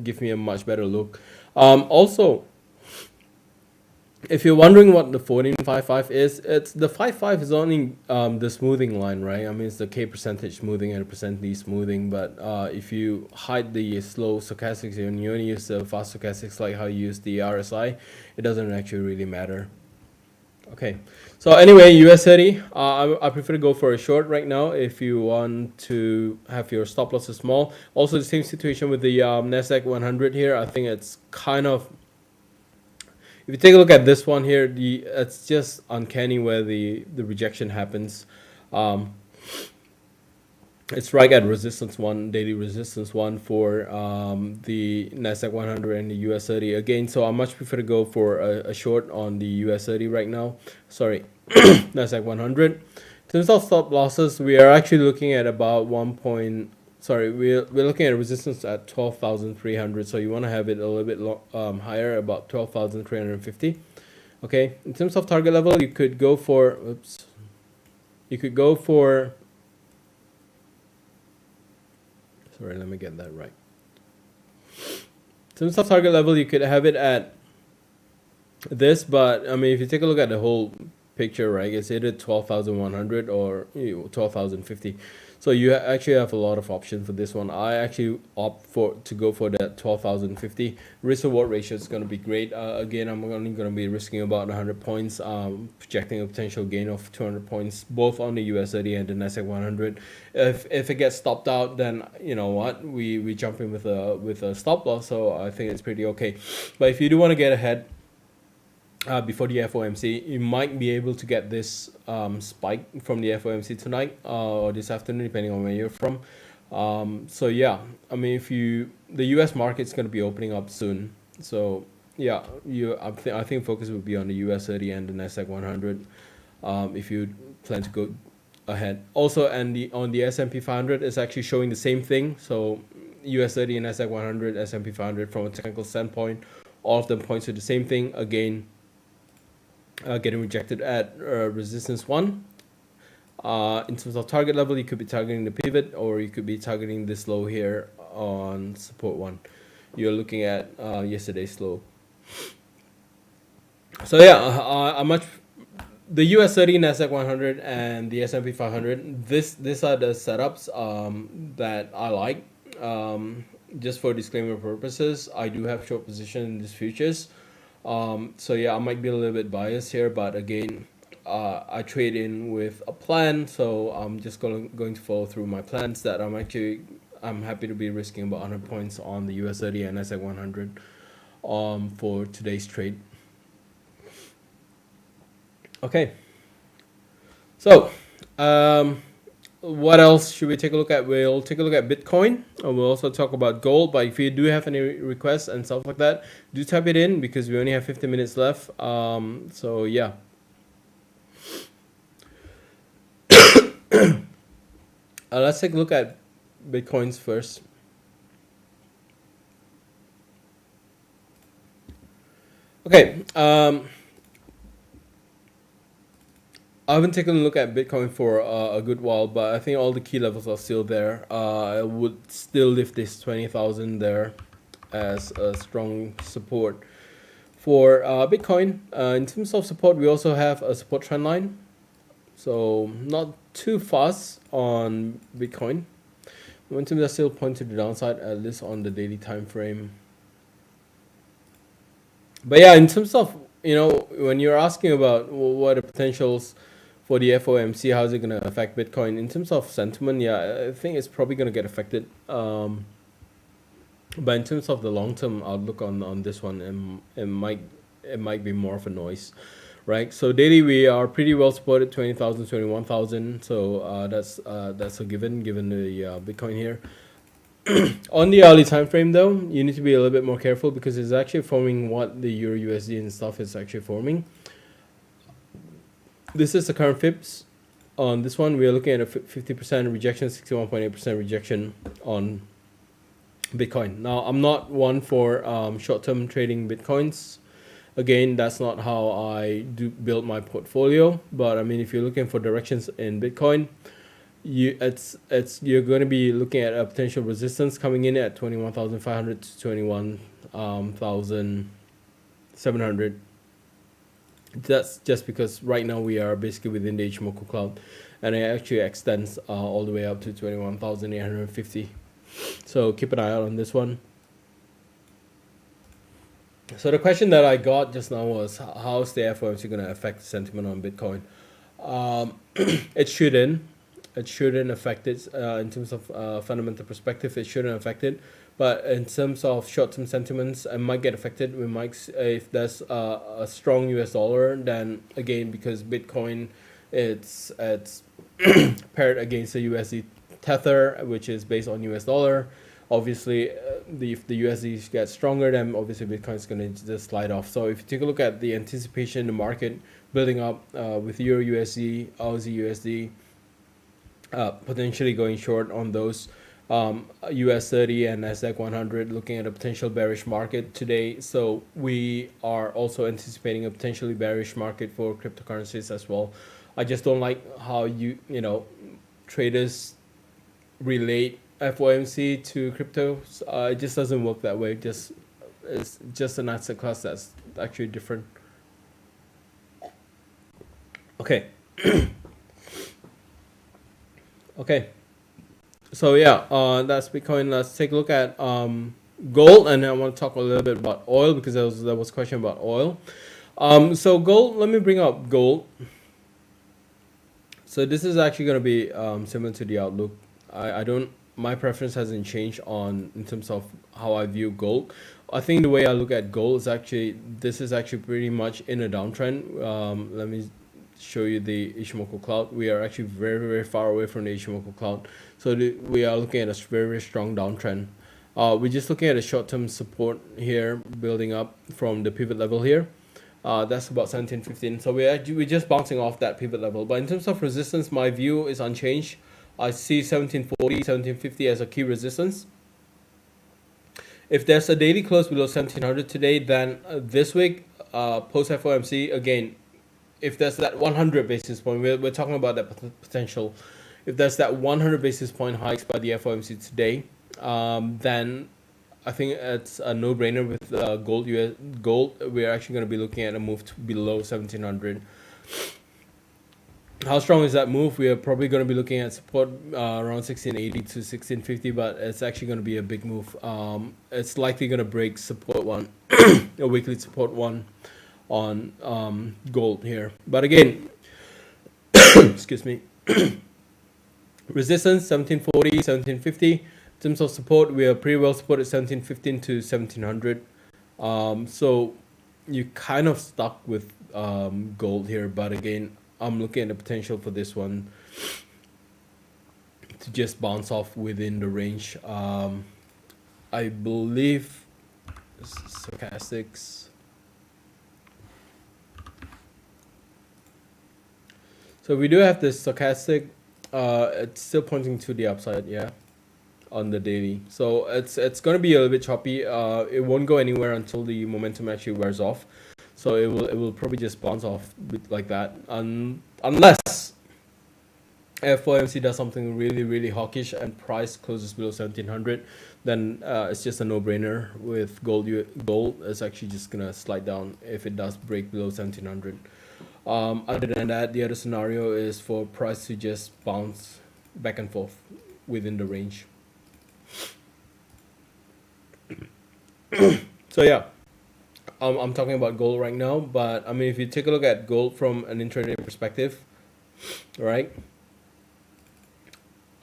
give me a much better look. Also, if you're wondering what the 1455 is, it's the 55 is only the smoothing line, right? I mean, it's the K percentage smoothing and the percent D smoothing. But if you hide the slow stochastics and you only use the fast stochastics, like how you use the RSI, it doesn't actually really matter. Okay, so anyway, US 30, I prefer to go for a short right now if you want to have your stop losses small. Also, the same situation with the Nasdaq 100 here. I think it's kind of, if you take a look at this one here, it's just uncanny where the rejection happens. It's right at resistance 1, daily resistance 1 for the Nasdaq 100 and the US 30 again. So I much prefer to go for a short on the US 30 right now. Sorry, Nasdaq 100. In terms of stop losses, we are actually looking at about we're looking at resistance at 12,300. So you want to have it a little bit higher, about 12,350. Okay, in terms of target level, you could go for, sorry, let me get that right. In terms of target level, you could have it at this, but I mean, if you take a look at the whole picture, right, it's either 12,100 or 12,050. So you actually have a lot of options for this one. I actually opt to go for that 12,050. Risk reward ratio is going to be great. Again, I'm only going to be risking about 100 points, projecting a potential gain of 200 points, both on the US 30 and the Nasdaq 100. If it gets stopped out, then you know what, we jump in with a stop loss. So I think it's pretty okay. But if you do want to get ahead before the FOMC, you might be able to get this spike from the FOMC tonight or this afternoon, depending on where you're from. So yeah, I mean, the US market's going to be opening up soon. So yeah, I think focus would be on the US 30 and the Nasdaq 100 if you plan to go ahead. Also, and on the S&P 500, it's actually showing the same thing. So US 30 and Nasdaq 100, S&P 500, from a technical standpoint, all of them point to the same thing. Again, getting rejected at resistance 1. In terms of target level, you could be targeting the pivot, or you could be targeting this low here on support 1. You're looking at yesterday's low. So yeah, the US 30, Nasdaq 100, and the S&P 500. These are the setups that I like. Just for disclaimer purposes, I do have short position in these futures. So yeah, I might be a little bit biased here, but again, I trade in with a plan, so I'm just going to follow through my plans that I'm happy to be risking about 100 points on the US 30 and NASDAQ 100 for today's trade. Okay, so what else should we take a look at? We'll take a look at Bitcoin, and we'll also talk about gold. But if you do have any requests and stuff like that, do type it in because we only have 50 minutes left. So yeah. Let's take a look at Bitcoins first. Okay. I haven't taken a look at Bitcoin for a good while, but I think all the key levels are still there. I would still lift this 20,000 there as a strong support for Bitcoin. In terms of support, we also have a support trend line, so not too fast on Bitcoin. Momentum does still point to the downside, at least on the daily time frame. But yeah, in terms of, when you're asking about what are the potentials for the FOMC, how is it going to affect Bitcoin? In terms of sentiment, yeah, I think it's probably going to get affected. But in terms of the long-term outlook on this one, it might be more of a noise, right? So daily we are pretty well supported, 20,000, 21,000. So that's a given the Bitcoin here. On the hourly time frame, though, you need to be a little bit more careful because it's actually forming what the Euro USD and stuff is actually forming. This is the current FIBS. On this one, we are looking at a 50% rejection, 61.8% rejection on Bitcoin. Now, I'm not one for short-term trading Bitcoins. Again, that's not how I do build my portfolio. But I mean, if you're looking for directions in Bitcoin, you're going to be looking at a potential resistance coming in at 21,500 to 21,700. That's just because right now we are basically within the Ichimoku cloud, and it actually extends all the way up to 21,850. So keep an eye out on this one. So the question that I got just now was, how's the FOMC going to affect sentiment on Bitcoin? It shouldn't affect it in terms of fundamental perspective. It shouldn't affect it, but in terms of short-term sentiments, it might get affected. We might, if there's a strong US dollar, then again, because Bitcoin, it's paired against the USD tether, which is based on US dollar. Obviously, if the USD gets stronger, then obviously Bitcoin is going to just slide off. So if you take a look at the anticipation in the market building up with Euro USD, Aussie USD, potentially going short on those US 30 and NASDAQ 100, looking at a potential bearish market today. So we are also anticipating a potentially bearish market for cryptocurrencies as well. I just don't like how traders relate FOMC to crypto. It just doesn't work that way. It's just an asset class that's actually different. Okay. Okay, so yeah, that's Bitcoin. Let's take a look at gold, and I want to talk a little bit about oil because there was a question about oil. So gold, let me bring up gold. So this is actually going to be similar to the outlook. My preference hasn't changed in terms of how I view gold. I think the way I look at gold is this is actually pretty much in a downtrend. Let me show you the Ichimoku cloud. We are actually very, very far away from the Ichimoku cloud, so we are looking at a very, very strong downtrend. We're just looking at a short-term support here building up from the pivot level here. That's about 1715. So we're just bouncing off that pivot level. But in terms of resistance, my view is unchanged. I see 1740, 1750 as a key resistance. If there's a daily close below 1700 today, then this week post FOMC again, if there's that 100 basis point, we're talking about that potential. If there's that 100 basis point hikes by the FOMC today, then I think it's a no-brainer with gold. Gold, we're actually going to be looking at a move to below 1700. How strong is that move? We are probably going to be looking at support around 1680 to 1650, but it's actually going to be a big move. It's likely going to break support one, a weekly support one on gold here. But again, excuse me. Resistance 1740, 1750. In terms of support, we are pretty well supported 1715 to 1700. So you kind of stuck with gold here, but again, I'm looking at the potential for this one to just bounce off within the range. I believe stochastics. So we do have this stochastic. It's still pointing to the upside, yeah, on the daily. So it's going to be a little bit choppy. It won't go anywhere until the momentum actually wears off. So it will probably just bounce off like that, unless FOMC does something really hawkish and price closes below 1700. Then it's just a no-brainer with gold. Gold is actually just gonna slide down if it does break below 1700. Other than that, the other scenario is for price to just bounce back and forth within the range. So yeah, I'm talking about gold right now, but I mean, if you take a look at gold from an intraday perspective, right?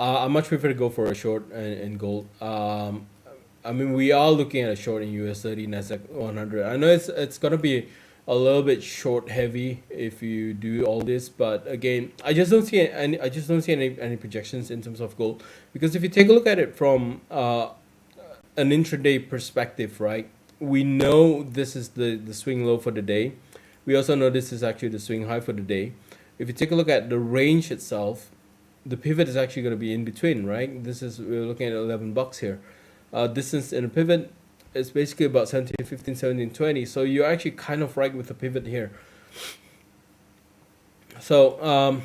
I much prefer to go for a short in gold. I mean, we are looking at a short in US30, Nasdaq 100. I know it's gonna be a little bit short heavy if you do all this, but again, I just don't see any projections in terms of gold, because if you take a look at it from an intraday perspective, right? We know this is the swing low for the day. We also know this is actually the swing high for the day. If you take a look at the range itself, the pivot is actually going to be in between, right? We're looking at $11 here. Distance in a pivot is basically about 1715, 1720. So you're actually kind of right with the pivot here. So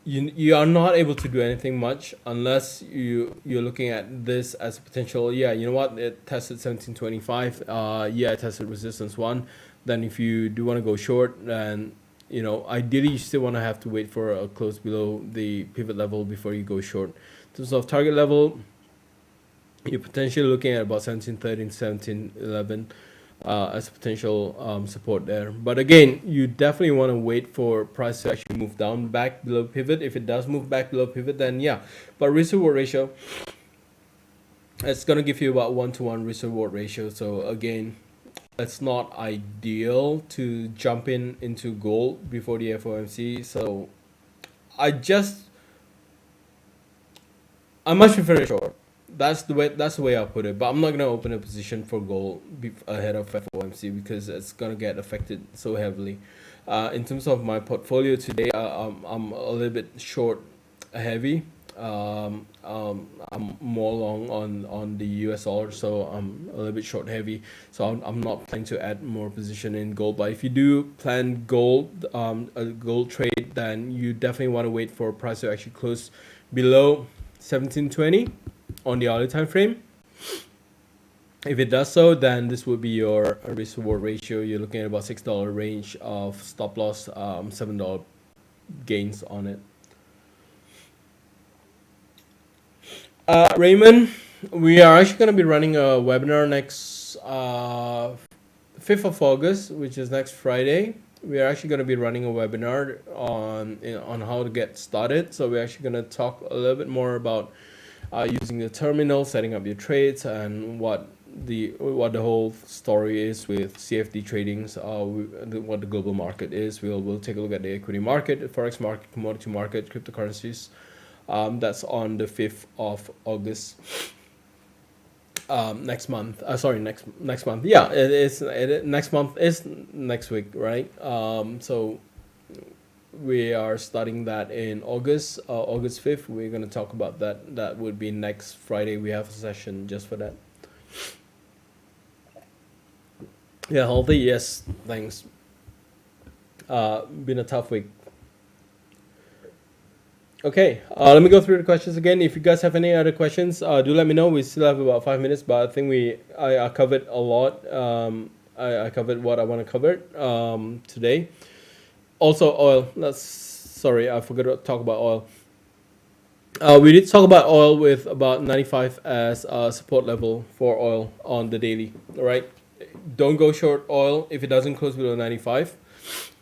you are not able to do anything much unless you're looking at this as a potential. Yeah, you know what? It tested 1725. Yeah, it tested resistance 1. Then if you do want to go short, then you know, ideally you still want to have to wait for a close below the pivot level before you go short. In terms of target level, you're potentially looking at about 1713, 1711 as a potential support there. But again, you definitely want to wait for price to actually move down back below pivot. If it does move back below pivot, then yeah. But risk reward ratio, it's going to give you about 1-to-1 risk reward ratio. So again, it's not ideal to jump into gold before the FOMC. So I much prefer short. That's the way I'll put it. But I'm not gonna open a position for gold ahead of FOMC because it's gonna get affected so heavily. In terms of my portfolio today, I'm a little bit short heavy. I'm more long on the US dollar, so I'm a little bit short heavy. So I'm not planning to add more position in gold. But if you do plan gold, a gold trade, then you definitely want to wait for price to actually close below 1720 on the hourly time frame. If it does so, then this would be your risk reward ratio. You're looking at about $6 range of stop loss, $7 gains on it. Raymond, we are actually going to be running a webinar next 5th of August, which is next Friday. We are actually going to be running a webinar on how to get started. So we're actually going to talk a little bit more about using the terminal, setting up your trades, and what the whole story is with CFD tradings, what the global market is. We'll take a look at the equity market, the Forex market, commodity market, cryptocurrencies. That's on the 5th of August. Next month. Next month. Yeah, it is. Next month is next week, right? So we are starting that in August. August 5th. We're gonna talk about that. That would be next Friday. We have a session just for that. Yeah, healthy. Yes, thanks. Been a tough week. Okay, let me go through the questions again. If you guys have any other questions, do let me know. We still have about 5 minutes, but I think I covered a lot. I covered what I want to cover today. Also, oil. Sorry, I forgot to talk about oil. We did talk about oil with about 95 as a support level for oil on the daily. All right, don't go short oil if it doesn't close below 95.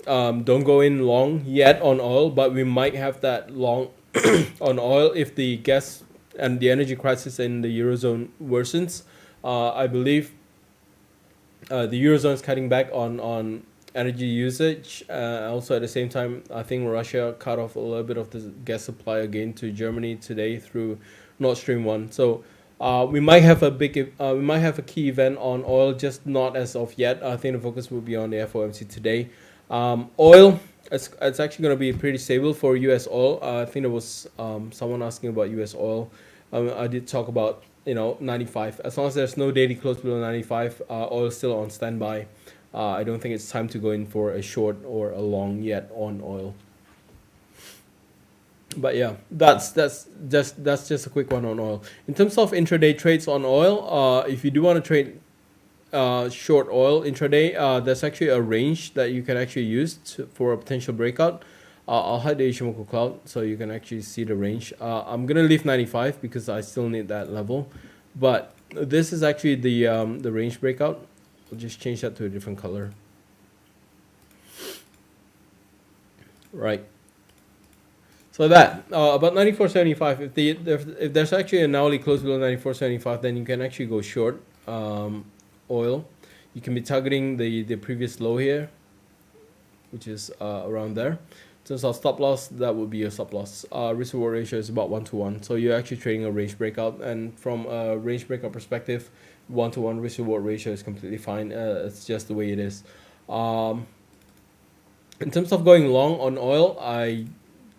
Don't go in long yet on oil, but we might have that long on oil if the gas and the energy crisis in the Eurozone worsens. I believe the Eurozone is cutting back on energy usage. Also, at the same time, I think Russia cut off a little bit of the gas supply again to Germany today through Nord Stream 1. So we might have we might have a key event on oil, just not as of yet. I think the focus will be on the FOMC today. Oil, it's actually going to be pretty stable for US oil. I think there was someone asking about US oil. I did talk about 95. As long as there's no daily close below 95, oil is still on standby. I don't think it's time to go in for a short or a long yet on oil. But yeah, that's just a quick one on oil. In terms of intraday trades on oil, if you do want to trade short oil intraday, there's actually a range that you can actually use for a potential breakout. I'll hide the Ishimoku cloud so you can actually see the range. I'm gonna leave 95 because I still need that level, but this is actually the range breakout. I'll just change that to a different color. Right. So that about 94.75. If there's actually an hourly close below 94.75, then you can actually go short oil. You can be targeting the previous low here, which is around there. In terms of stop loss, that would be your stop loss. Risk reward ratio is about 1-to-1. So you're actually trading a range breakout, and from a range breakout perspective, 1-to-1 risk reward ratio is completely fine. It's just the way it is. In terms of going long on oil, I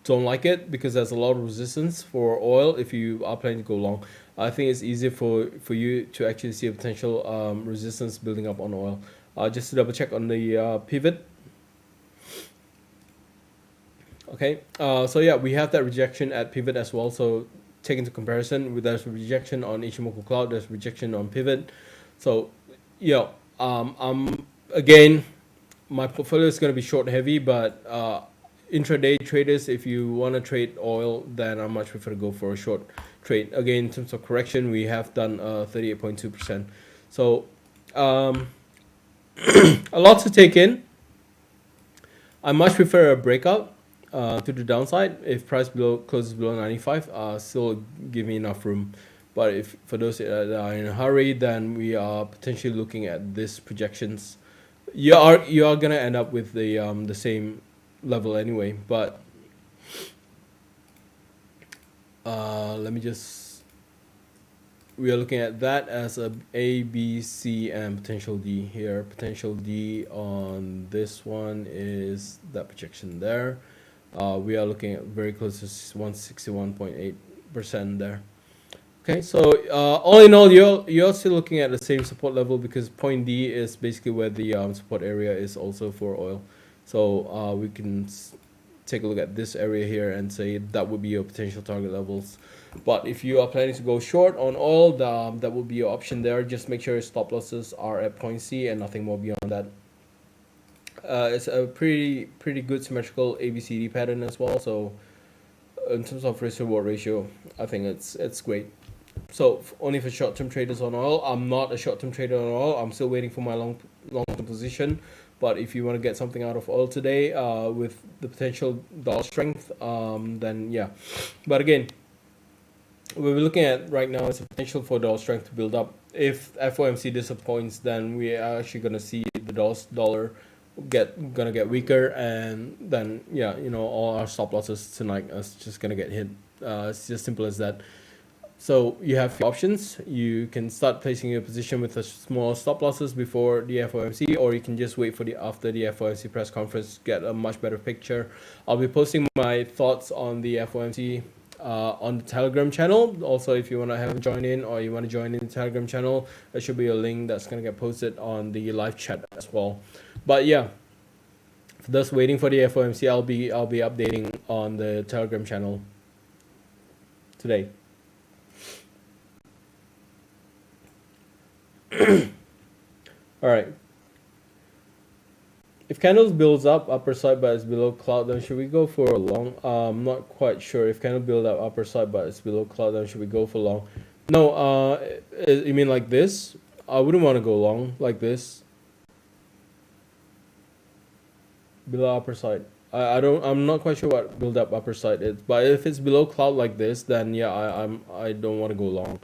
don't like it because there's a lot of resistance for oil if you are planning to go long. I think it's easier for you to actually see a potential resistance building up on oil. Just to double check on the pivot. Okay, so yeah, we have that rejection at pivot as well. So take into comparison, there's rejection on Ishimoku cloud, there's rejection on pivot. So again, my portfolio is going to be short heavy, but intraday traders, if you want to trade oil, then I much prefer to go for a short trade. Again, in terms of correction, we have done 38.2%. So a lot to take in. I much prefer a breakout to the downside. If price closes below 95, still give me enough room. But if for those that are in a hurry, then we are potentially looking at this projections. You are gonna end up with the same level anyway. But let me just. We are looking at that as A, B, C, and potential D here. Potential D on this one is that projection there. We are looking at very close to 161.8% there. Okay, so all in all, you're still looking at the same support level because point D is basically where the support area is also for oil. So we can take a look at this area here and say that would be your potential target levels. But if you are planning to go short on oil, that would be your option there. Just make sure your stop losses are at point C and nothing more beyond that. It's a pretty good symmetrical ABCD pattern as well. So in terms of risk reward ratio, I think it's great. So only for short-term traders on oil. I'm not a short-term trader on oil. I'm still waiting for my long-term position. But if you want to get something out of oil today with the potential dollar strength, then yeah. But again, what we're looking at right now is the potential for dollar strength to build up. If FOMC disappoints, then we are actually going to see the dollar gonna get weaker, and then all our stop losses tonight is just gonna get hit. It's just simple as that. So you have options. You can start placing your position with a small stop losses before the FOMC, or you can just wait for after the FOMC press conference to get a much better picture. I'll be posting my thoughts on the FOMC on the Telegram channel. Also, if you want to have a join in or you want to join in the Telegram channel, there should be a link that's going to get posted on the live chat as well. But yeah, for those waiting for the FOMC, I'll be updating on the Telegram channel today. All right. If candles builds up upper side but it's below cloud, then should we go for a long? I'm not quite sure. If candle build up upper side but it's below cloud, then should we go for long? No. You mean like this? I wouldn't want to go long like this. below upper side. I'm not quite sure what build up upper side is, but if it's below cloud like this, then yeah, I don't want to go long.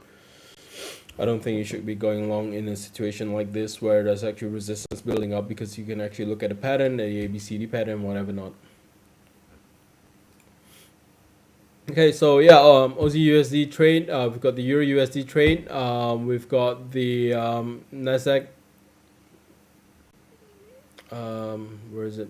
I don't think you should be going long in a situation like this where there's actually resistance building up, because you can actually look at a pattern, the ABCD pattern, whatever not. Okay, so yeah, Aussie USD trade. We've got the Euro USD trade. We've got the Nasdaq. Where is it?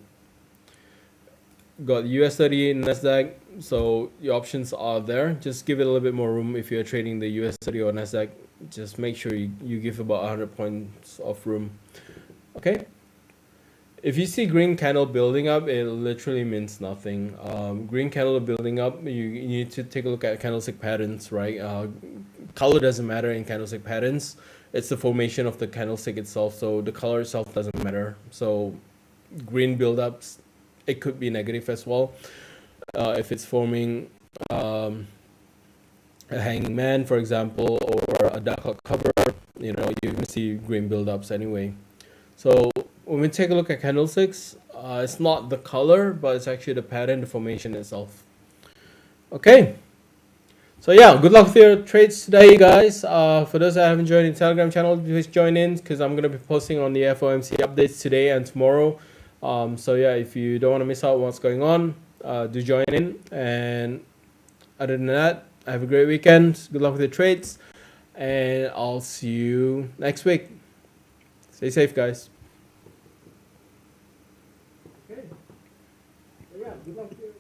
Got US 30 Nasdaq. So the options are there. Just give it a little bit more room if you're trading the US 30 or Nasdaq. Just make sure you give about 100 points of room. Okay. If you see green candle building up, it literally means nothing. Green candle building up, you need to take a look at candlestick patterns, right? Color doesn't matter in candlestick patterns. It's the formation of the candlestick itself. So the color itself doesn't matter. So green buildups, it could be negative as well. If it's forming a hanging man, for example, or a dark cloud cover, you know, you can see green buildups anyway. So when we take a look at candlesticks, it's not the color, but it's actually the pattern, the formation itself. Okay. So yeah, good luck with your trades today, guys. For those that haven't joined the Telegram channel, please join in, because I'm going to be posting on the FOMC updates today and tomorrow. So yeah, if you don't want to miss out what's going on, do join in. And other than that, have a great weekend. Good luck with your trades. And I'll see you next week. Stay safe, guys. Okay. So yeah, good luck with your